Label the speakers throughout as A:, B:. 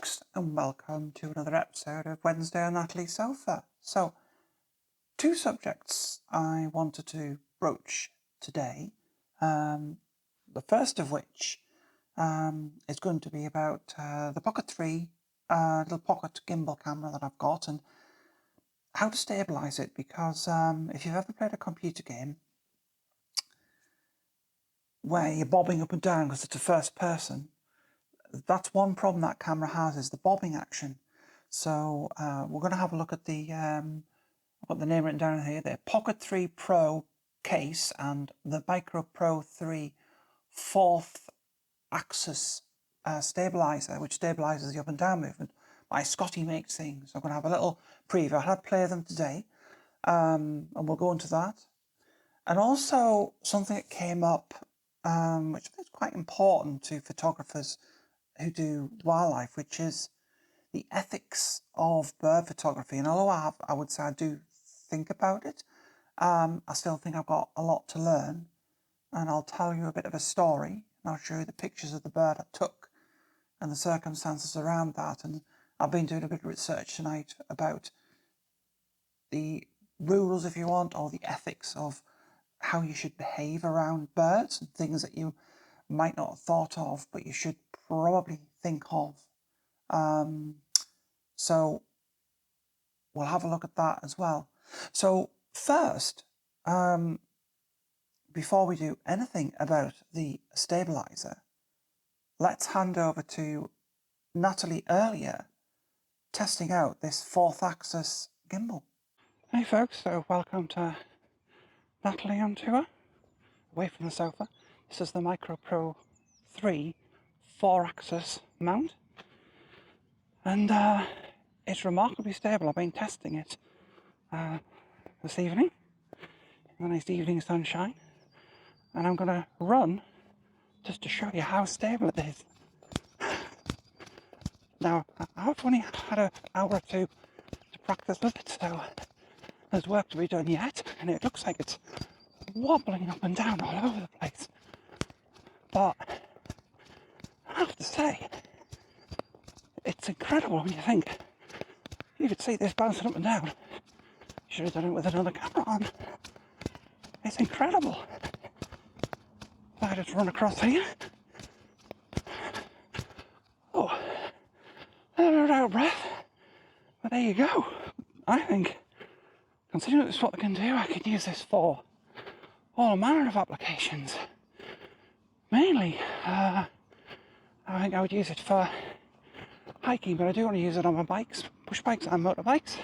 A: folks, and welcome to another episode of Wednesday on Natalie's Sofa. So, two subjects I wanted to broach today. The first of which is going to be about the Pocket 3 little pocket gimbal camera that I've got and how to stabilise it, because if you've ever played a computer game where you're bobbing up and down because it's a first person, that's one problem that camera has, is the bobbing action. So we're going to have a look at the, I've got the name written down here, the Pocket 3 Pro case and the Micro Pro 3 fourth axis stabiliser, which stabilises the up and down movement. My Scottie makes things. So I'm going to have a little preview. I had play them today, and we'll go into that. And also something that came up, which I think is quite important to photographers who do wildlife, which is the ethics of bird photography. And although I would say I do think about it, I still think I've got a lot to learn. And I'll tell you a bit of a story, and I'll show you the pictures of the bird I took and the circumstances around that. And I've been doing a bit of research tonight about the rules, if you want, or the ethics of how you should behave around birds and things that you might not have thought of, but you should probably think of. So we'll have a look at that as well. So first, before we do anything about the stabiliser, let's hand over to Natalie earlier, testing out this fourth axis gimbal. Hey folks, so welcome to Natalie on tour, away from the sofa. This is the Micro Pro 3 4-axis mount, and it's remarkably stable. I've been testing it this evening, a nice evening sunshine, and I'm going to run just to show you how stable it is. Now, I've only had an hour or two to practice with it, so there's work to be done yet, and it looks like it's wobbling up and down all over the place. But I have to say, it's incredible when you think you could see this bouncing up and down. You should have done it with another camera on. It's incredible. If I just run across here. Oh, they're out of breath. But there you go. I think, considering this is what I can do, I could use this for all manner of applications. Mainly, I think I would use it for hiking, but I do want to use it on my bikes, push bikes and motorbikes,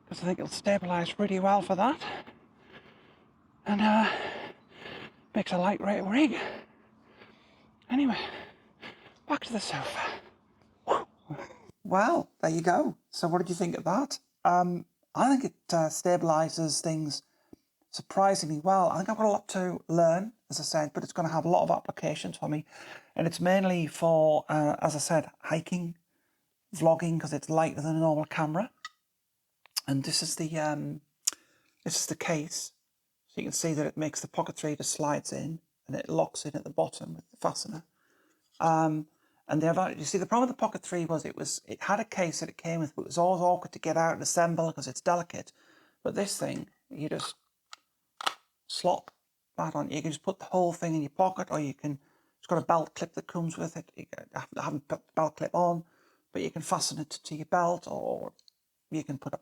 A: because I think it'll stabilise really well for that, and makes a lightweight rig. Anyway, back to the sofa. Well, there you go. So what did you think of that? I think it stabilises things surprisingly well. I think I've got a lot to learn, as I said, but it's going to have a lot of applications for me, and it's mainly for, as I said, hiking, vlogging, because it's lighter than a normal camera. And this is the case, so you can see that it makes the Pocket 3 just slides in, and it locks in at the bottom with the fastener. And you see, the problem with the Pocket 3 was it had a case that it came with, but it was always awkward to get out and assemble because it's delicate. But this thing, you just slot that on. You can just put the whole thing in your pocket, or you can, it's got a belt clip that comes with it. I haven't put the belt clip on, but you can fasten it to your belt, or you can put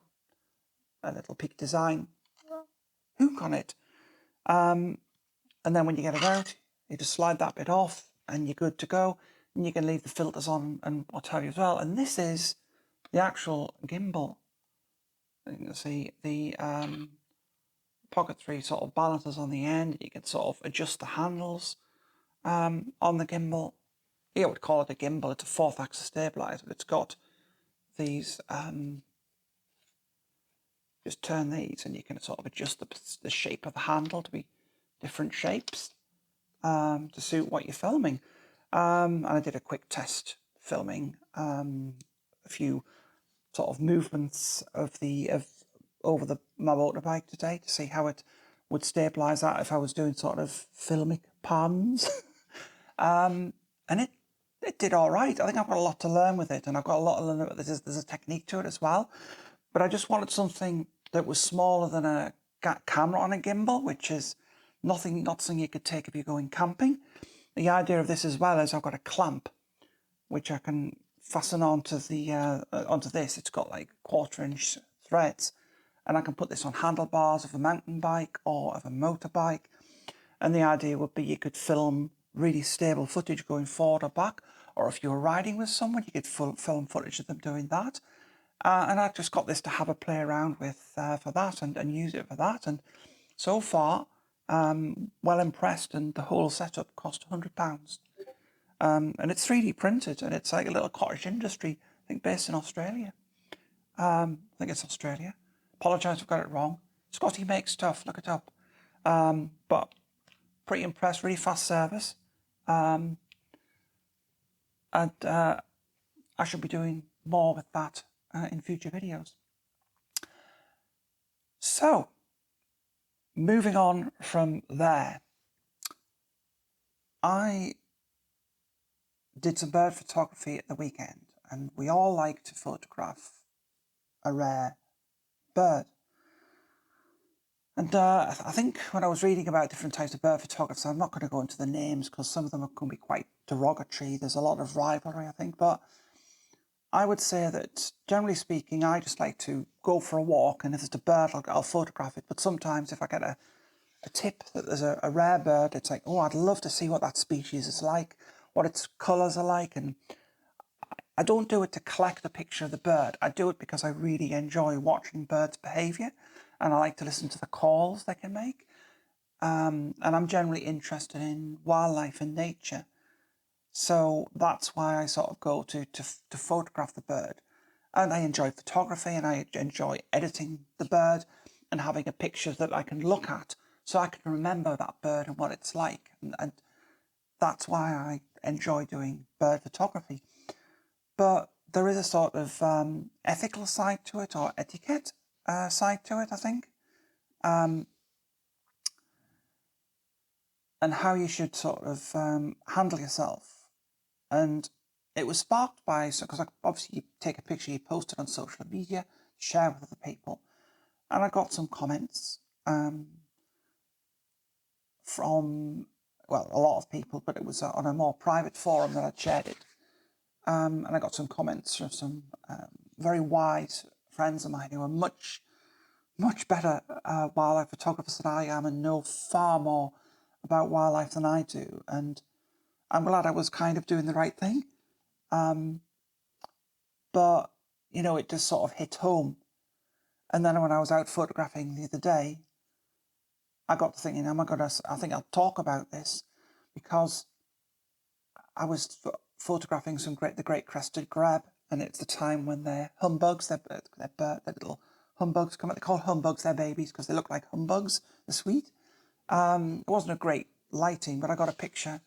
A: a little Peak Design hook on it. And then when you get it out, you just slide that bit off and you're good to go. And you can leave the filters on and what have you as well. And this is the actual gimbal. You can see the Pocket 3 sort of balances on the end. You can sort of adjust the handles on the gimbal. You would call it a gimbal. It's a fourth axis stabilizer, but it's got these, just turn these and you can sort of adjust the shape of the handle to be different shapes to suit what you're filming. And I did a quick test filming a few sort of movements of over my motorbike today to see how it would stabilise that if I was doing sort of filmic pans. And it did all right. I think I've got a lot to learn with it, and I've got a lot to learn. There's a technique to it as well. But I just wanted something that was smaller than a camera on a gimbal, which is not something you could take if you're going camping. The idea of this as well is I've got a clamp, which I can fasten onto this. It's got like 1/4-inch threads, and I can put this on handlebars of a mountain bike or of a motorbike. And the idea would be you could film really stable footage going forward or back, or if you were riding with someone, you could film footage of them doing that. And I just got this to have a play around with for that and use it for that. And so far, well impressed. And the whole setup cost £100. And it's 3D printed, and it's like a little cottage industry, I think, based in Australia. I think it's Australia. Apologise if I've got it wrong. Scottie makes stuff, look it up. But pretty impressed, really fast service. And I should be doing more with that in future videos. So, moving on from there, I did some bird photography at the weekend, and we all like to photograph a rare bird. And I think when I was reading about different types of bird photographers, I'm not going to go into the names because some of them can be quite derogatory. There's a lot of rivalry, I think, but I would say that, generally speaking, I just like to go for a walk, and if there's a bird, I'll photograph it. But sometimes if I get a tip that there's a rare bird, it's like, oh, I'd love to see what that species is like, what its colours are like. And I don't do it to collect a picture of the bird. I do it because I really enjoy watching birds' behaviour, and I like to listen to the calls they can make. And I'm generally interested in wildlife and nature. So that's why I sort of go to photograph the bird. And I enjoy photography, and I enjoy editing the bird and having a picture that I can look at so I can remember that bird and what it's like. And that's why I enjoy doing bird photography. But there is a sort of ethical side to it, or etiquette side to it, I think. And how you should sort of handle yourself. And it was sparked by, because obviously you take a picture, you post it on social media, share with other people. And I got some comments from, well, a lot of people, but it was on a more private forum that I'd shared it. And I got some comments from some very wise friends of mine who are much better wildlife photographers than I am and know far more about wildlife than I do. And I'm glad I was kind of doing the right thing. But, you know, it just sort of hit home. And then when I was out photographing the other day, I got to thinking, I think I'll talk about this, because I was photographing the great crested grebe, and it's the time when their humbugs, their little humbugs come out. They're called humbugs, they're babies, because they look like humbugs. They're sweet. It wasn't a great lighting, but I got a picture.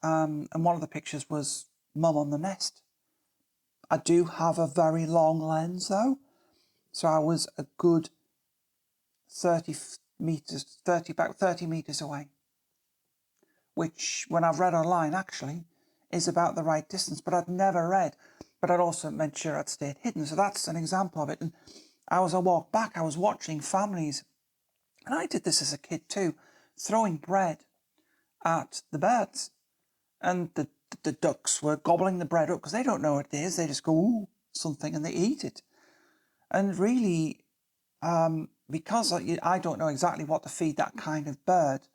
A: And one of the pictures was mum on the nest. I do have a very long lens though, so I was a good 30 meters away, which when I've read online actually is about the right distance, but I'd never read, but I'd also made sure I'd stayed hidden. So that's an example of it. And as I walked back, I was watching families, and I did this as a kid too, throwing bread at the birds. And the ducks were gobbling the bread up because they don't know what it is. They just go, ooh, something, and they eat it. And really, because I don't know exactly what to feed that kind of bird,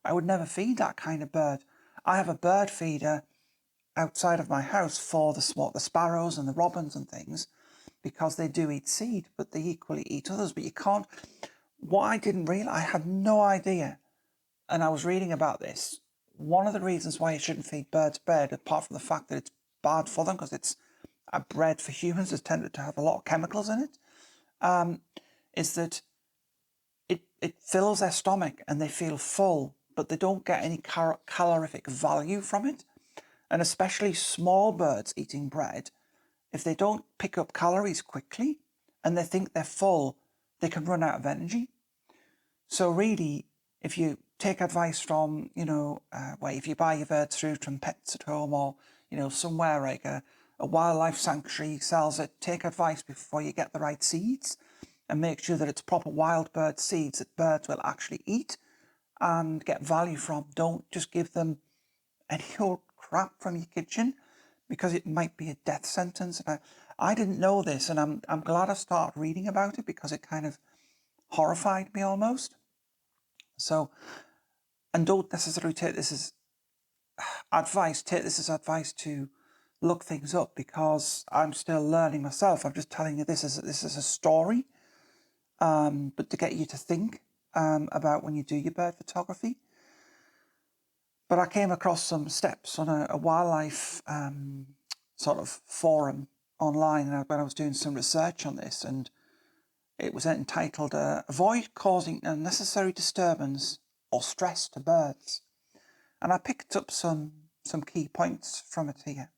A: I would never feed that kind of bird. I have a bird feeder outside of my house for the sparrows and the robins and things, because they do eat seed, but they equally eat others. But you can't. What I didn't realize, I had no idea, and I was reading about this. One of the reasons why you shouldn't feed birds bread, apart from the fact that it's bad for them because it's a bread for humans, it's tended to have a lot of chemicals in it, is that it fills their stomach and they feel full, but they don't get any calorific value from it. And especially small birds eating bread, if they don't pick up calories quickly and they think they're full, they can run out of energy. So really, if you take advice from, if you buy your birds food from Pets at Home, or you know, somewhere like a wildlife sanctuary sells it, take advice before you get the right seeds and make sure that it's proper wild bird seeds that birds will actually eat and get value from. Don't just give them any old crap from your kitchen, because it might be a death sentence. And I didn't know this, and I'm glad I started reading about it, because it kind of horrified me almost. So, and don't necessarily take this as advice. Take this as advice to look things up, because I'm still learning myself. I'm just telling you this is a story, but to get you to think about when you do your bird photography. But I came across some steps on a wildlife sort of forum online when I was doing some research on this, and it was entitled "Avoid Causing Unnecessary Disturbance or Stress to Birds." And I picked up some key points from it here.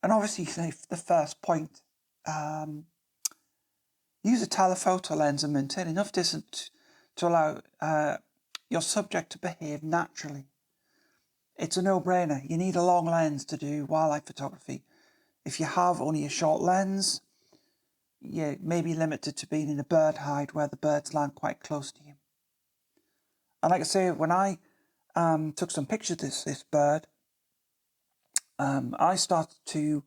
A: And obviously, the first point, use a telephoto lens and maintain enough distance to allow your subject to behave naturally. It's a no-brainer. You need a long lens to do wildlife photography. If you have only a short lens, you may be limited to being in a bird hide where the birds land quite close to you. And like I say, when I took some pictures of this bird, I started to,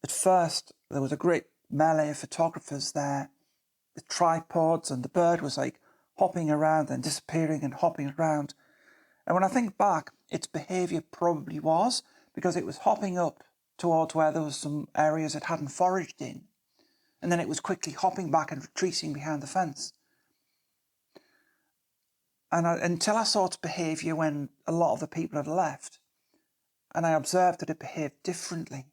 A: at first, there was a great melee of photographers there with tripods, and the bird was like hopping around and disappearing and hopping around. And when I think back, its behaviour probably was because it was hopping up towards where there was some areas it hadn't foraged in, and then it was quickly hopping back and retreating behind the fence. And until I saw its behaviour when a lot of the people had left, and I observed that it behaved differently,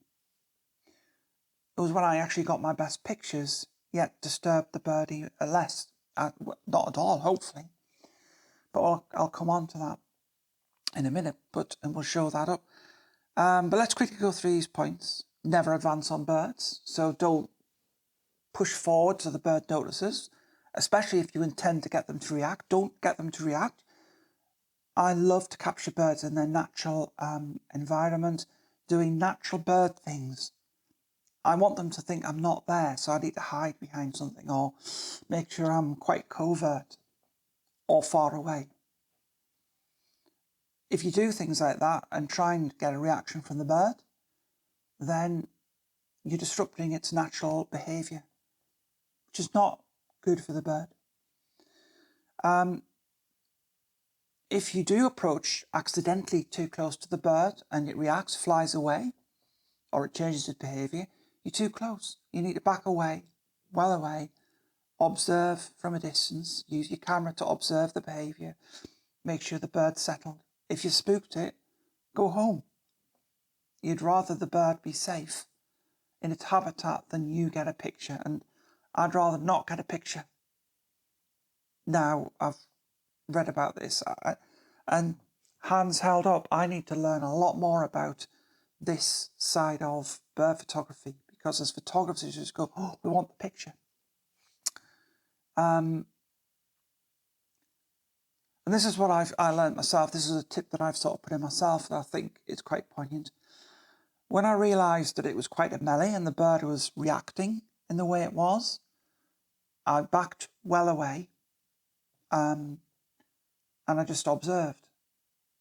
A: it was when I actually got my best pictures, yet disturbed the birdie less. Not at all, hopefully. But I'll come on to that in a minute, and we'll show that up. But let's quickly go through these points. Never advance on birds, so don't push forward so the bird notices, especially if you intend to get them to react. Don't get them to react. I love to capture birds in their natural environment, doing natural bird things. I want them to think I'm not there, so I need to hide behind something or make sure I'm quite covert or far away. If you do things like that and try and get a reaction from the bird, then you're disrupting its natural behaviour, which is not good for the bird. If you do approach accidentally too close to the bird and it reacts, flies away, or it changes its behaviour, you're too close. You need to back away, well away, observe from a distance, use your camera to observe the behaviour, make sure the bird's settled. If you spooked it, go home. You'd rather the bird be safe in its habitat than you get a picture, and I'd rather not get a picture. Now, I've read about this, and hands held up, I need to learn a lot more about this side of bird photography, because as photographers just go, oh, we want the picture. And this is what I learned myself. This is a tip that I've sort of put in myself that I think is quite poignant. When I realised that it was quite a melee and the bird was reacting in the way it was, I backed well away, and I just observed.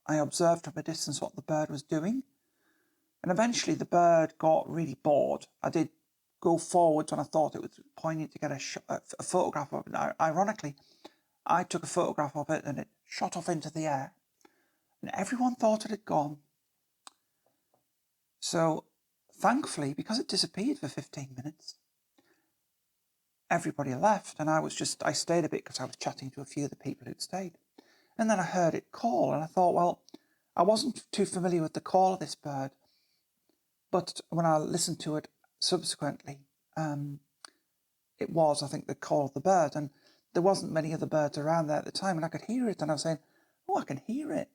A: I observed from a distance what the bird was doing, and eventually the bird got really bored. I did go forwards when I thought it was poignant to get a photograph of it. Now, ironically, I took a photograph of it and it shot off into the air, and everyone thought it had gone. So, thankfully, because it disappeared for 15 minutes, everybody left, and I stayed a bit because I was chatting to a few of the people who'd stayed. And then I heard it call, and I thought, well, I wasn't too familiar with the call of this bird, but when I listened to it subsequently, it was, I think, the call of the bird, and there wasn't many other birds around there at the time, and I could hear it, and I was saying, oh, I can hear it.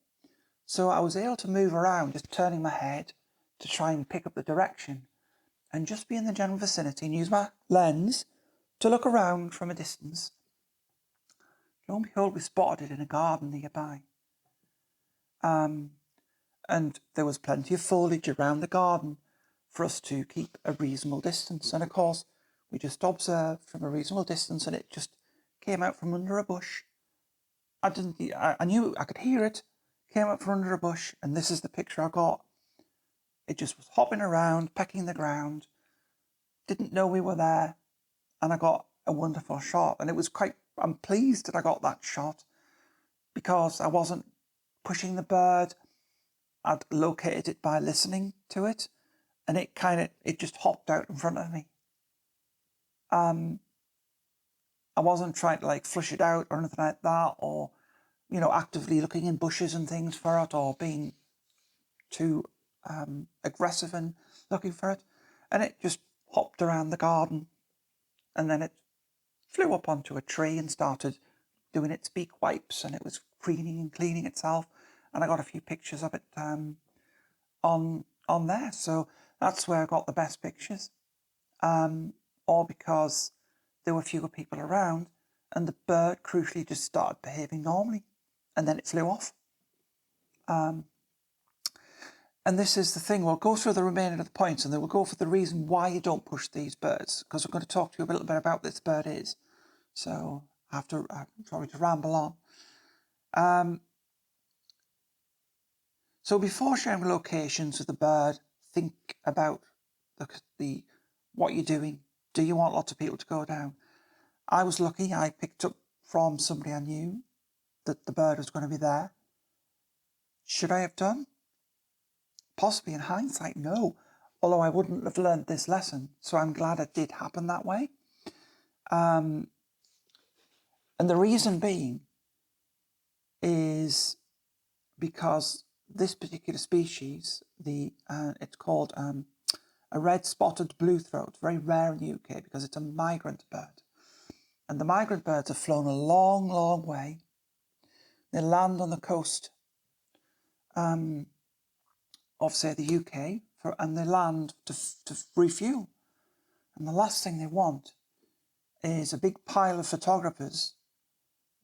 A: So I was able to move around, just turning my head to try and pick up the direction, and just be in the general vicinity and use my lens to look around from a distance. Lo and behold, we spotted it in a garden nearby. And and there was plenty of foliage around the garden for us to keep a reasonable distance. And of course, we just observed from a reasonable distance, and it just came out from under a bush. I knew I could hear it, came out from under a bush, and this is the picture I got. It just was hopping around, pecking the ground, didn't know we were there, and I got a wonderful shot. And it was I'm pleased that I got that shot because I wasn't pushing the bird. I'd located it by listening to it, and it just hopped out in front of me. I wasn't trying to like flush it out or anything like that, or, you know, actively looking in bushes and things for it, or being too aggressive and looking for it. And it just hopped around the garden, and then it flew up onto a tree and started doing its beak wipes, and it was preening and cleaning itself. And I got a few pictures of it on there. So that's where I got the best pictures. All because there were fewer people around, and the bird crucially just started behaving normally, and then it flew off. And this is the thing. We'll go through the remainder of the points, and then we'll go for the reason why you don't push these birds, because I'm going to talk to you a little bit about what this bird is. So I'm sorry to ramble on. So before sharing locations with the bird, think about what you're doing. Do you want lots of people to go down? I was lucky. I picked up from somebody I knew that the bird was going to be there. Should I have done? Possibly in hindsight, no. Although I wouldn't have learned this lesson. So I'm glad it did happen that way. And the reason being is because this particular species, it's called a red-spotted bluethroat, very rare in the UK because it's a migrant bird. And the migrant birds have flown a long, long way. They land on the coast of, say, the UK, and they land to refuel. And the last thing they want is a big pile of photographers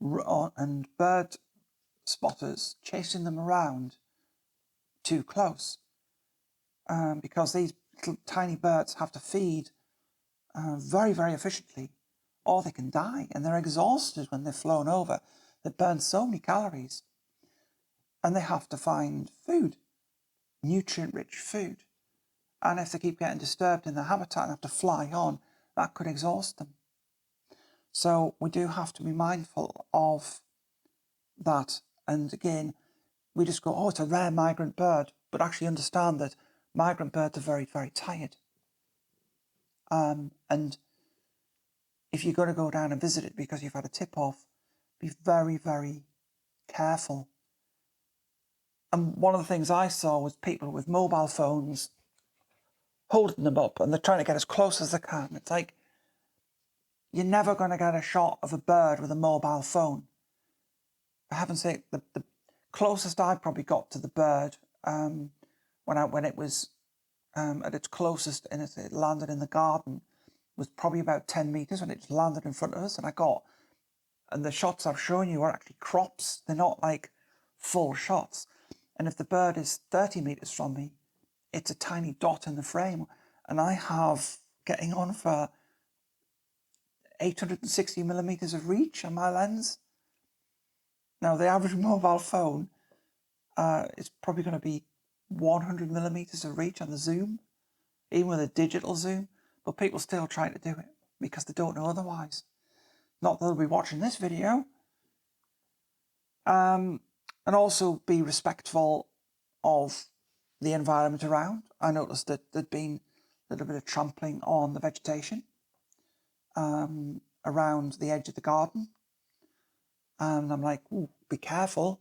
A: and bird spotters chasing them around too close, because these little tiny birds have to feed very, very efficiently, or they can die, and they're exhausted when they've flown over. They burn so many calories, and they have to find food, nutrient-rich food. And if they keep getting disturbed in their habitat and have to fly on, that could exhaust them. So we do have to be mindful of that. And again, we just go, oh, it's a rare migrant bird, but actually understand that migrant birds are very, very tired. And if you're going to go down and visit it because you've had a tip-off, be very, very careful. And one of the things I saw was people with mobile phones holding them up, and they're trying to get as close as they can. It's like, you're never going to get a shot of a bird with a mobile phone. For heaven's sake, the closest I probably got to the bird when it was at its closest, and it landed in the garden, was probably about 10 metres when it just landed in front of us. And the shots I've shown you are actually crops. They're not like full shots. And if the bird is 30 metres from me, it's a tiny dot in the frame. And I have getting on for 860 millimetres of reach on my lens. Now, the average mobile phone is probably going to be 100 millimetres of reach on the zoom, even with a digital zoom. But people still try to do it because they don't know otherwise. Not that they'll be watching this video. And also be respectful of the environment around. I noticed that there'd been a little bit of trampling on the vegetation around the edge of the garden. And I'm like, ooh, be careful.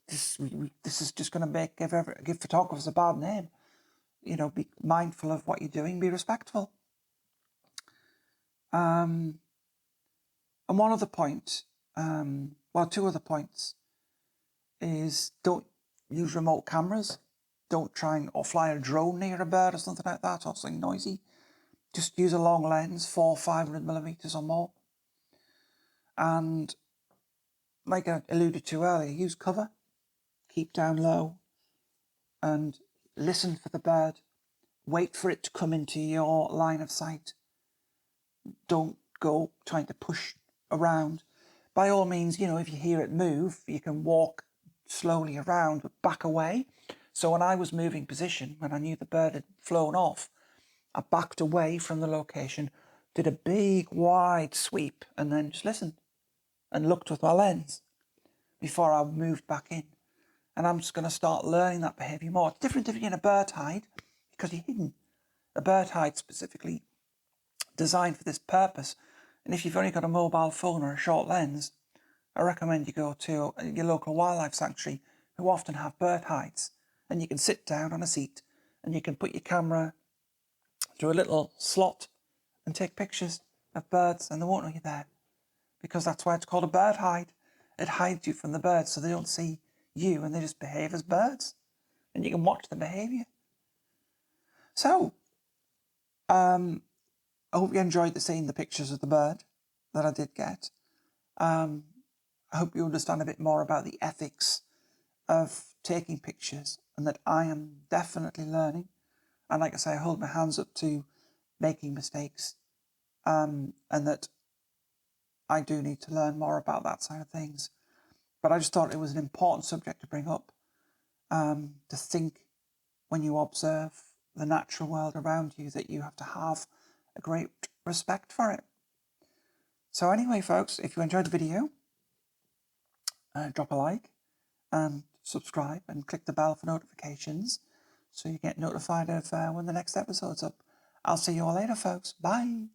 A: This is just going to give photographers a bad name. You know, be mindful of what you're doing, be respectful. And one other point, two other points, is don't use remote cameras. Don't try or fly a drone near a bird or something like that, or something noisy. Just use a long lens, 400-500 millimetres or more. And like I alluded to earlier, use cover. Keep down low. and listen for the bird. Wait for it to come into your line of sight. Don't go trying to push around. By all means, if you hear it move, you can walk slowly around, but back away. So when I was moving position, when I knew the bird had flown off, I backed away from the location, did a big wide sweep, and then just listened and looked with my lens before I moved back in. And I'm just going to start learning that behaviour more. It's different if you're in a bird hide because you're hidden. A bird hide specifically designed for this purpose. And if you've only got a mobile phone or a short lens, I recommend you go to your local wildlife sanctuary who often have bird hides. And you can sit down on a seat and you can put your camera through a little slot and take pictures of birds, and they won't know you're there, because that's why it's called a bird hide. It hides you from the birds so they don't see you and they just behave as birds, and you can watch the behaviour. So, I hope you enjoyed seeing the pictures of the bird that I did get. I hope you understand a bit more about the ethics of taking pictures, and that I am definitely learning. And like I say, I hold my hands up to making mistakes, and that I do need to learn more about that side of things. But I just thought it was an important subject to bring up, to think when you observe the natural world around you that you have to have a great respect for it. So anyway, folks, if you enjoyed the video, drop a like and subscribe and click the bell for notifications so you get notified of when the next episode's up. I'll see you all later, folks. Bye.